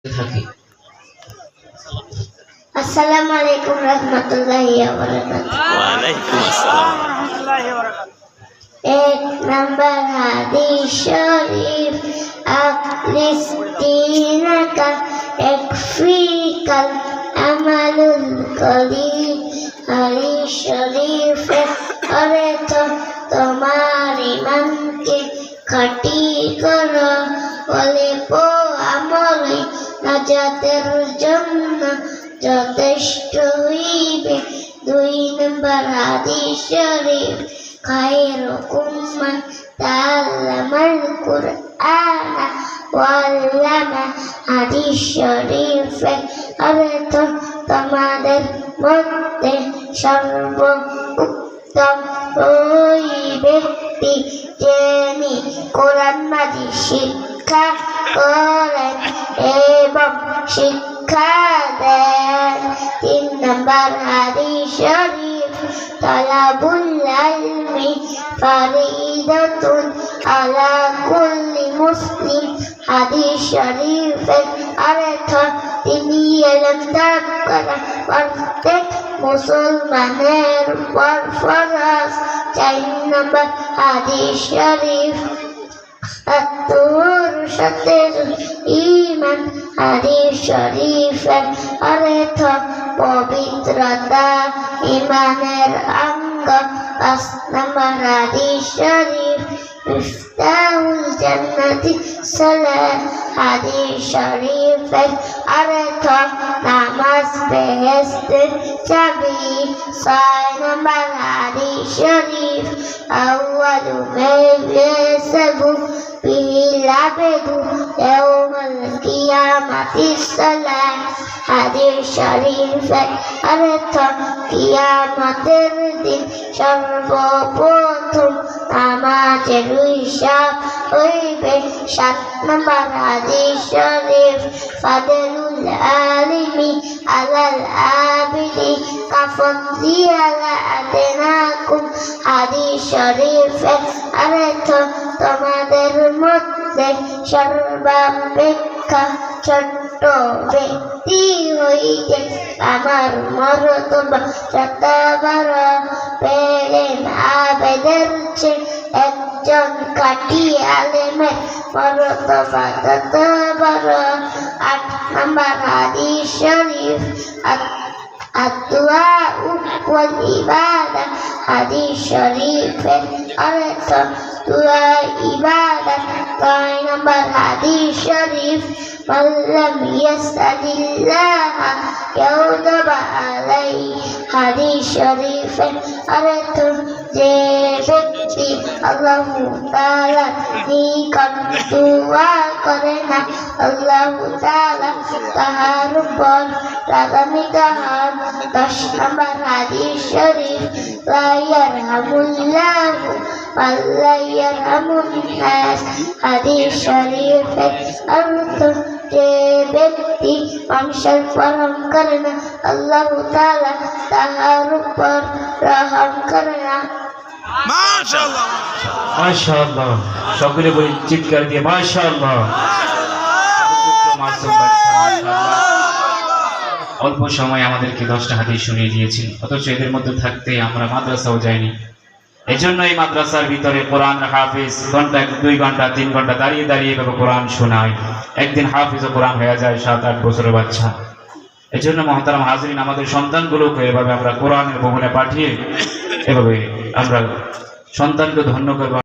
থাকি। আসসালামু আলাইকুম রহমতুল্লাহি ওয়া বারাকাতুহু। ওয়া আলাইকুম আসসালাম ওয়া রাহমাতুল্লাহি ওয়া বারাকাতুহু। एक नंबर हदीस शरीफ अखलिस्तीन का एक फीकल अमलुल कलील हदीस शरीफ अरे तो तुम्हारे मन के खटी करो बोले पो আমলে নাজাতের জন্য যথেষ্ট হইবে। 2 নম্বর হাদিস শরীফ خيركم من تعلم القرآن وعلمه হাদিস শরীফের অর্থ তোমাদের মধ্যে সর্বোত্তম ওই ব্যক্তি যিনি কোরআন মাজিদ শিক্ষা করেন এবং শিক্ষা দেন। 3 নম্বর হাদিস শরীফ তালাবুল ইলমি ফরিদাতুন আলা কুল্লি মুসলিম হাদিস শরীফের অর্থ তিনি ইলম লাভ করা প্রত্যেক মুসলমানের উপর ফরজ। 4 নম্বর হাদিস শরীফ আত্মুর সতের ঈমান হাদিস শরীফের অর্থ পবিত্রতা ঈমানের অঙ্গ। 5 নম্বর হাদিস শরীফ মিফতাহুল জান্নাতি সালাত হাদিস শরীফের অর্থ নামাজ বেহেশতের চাবি। 6 নম্বর হাদিস শরীফ আউয়ালু মা ইয়াসাবু বিহিল আবদু ইয়াউমাল কিয়ামাতিস সালাত হাদিস শরীফের অর্থ কিয়ামতের দিন সর্বপ্রথম নামাজের হিসাব হইবে। 7 নম্বর হাদিস শরীফ ফাদলুল আলিমি আলাল আবিদি কাফদি আলা আদনাকুম হাদিস শরীফের অর্থ তোমাদের মধ্যে সর্বাপেক্ষা ছোট্ট ব্যক্তি হইতে আমার মর্তবা যত বড় পেলেন আবেদের চেয়ে একজন কাটি আলেমের মর্তবা তত বড়। 8 নম্বর হাদিস শরীফ الدعاء والعبادة হাদিস শরীফের অর্থ দুআ ইবাদত। 9 নম্বর হাদিস শরীফ মান লাম ইয়াসআলিল্লাহ ইয়াগদাব আলাইহি হাদিস শরীফের অর্থ যে ব্যক্তি আল্লাহ তাআলা নিকট দোয়া করে না আল্লাহ তাআলা তাহার উপর রাগান্বিত হন। 10 নম্বর হাদিস শরীফ লা ইয়ারহামুল্লাহু মান লা ইয়ারহামুন নাস হাদিস শরীফের অর্থ যে ব্যক্তি মানুষের রহম করে না আল্লাহ তাআলা তাহার উপর রহম করে না। মাশাআল্লাহ মাশাআল্লাহ, সকলে বলি চিৎকার দিয়ে মাশাআল্লাহ। অল্প সময় আমাদেরকে 10টা হাদিস শুনিয়ে দিয়েছেন, অথচ এদের মধ্যে থাকতে আমরা মাদ্রাসাও যাইনি। এজন্য এই মাদ্রাসার ভিতরে কোরআন হাফিজ ঘন্টা 2 ঘন্টা 3 ঘন্টা দাঁড়িয়ে দাঁড়িয়ে এভাবে কোরআন শোনায়। একদিন হাফিজ কোরআন হয়ে যায় 7-8 বছরের বাচ্চা। এজন্য মহতারাম হাজরিন, আমাদের সন্তানগুলোকে এভাবে আমরা কোরআনের ভবনে পাঠিয়ে এভাবে আমরা সন্তানকে ধন্য করব।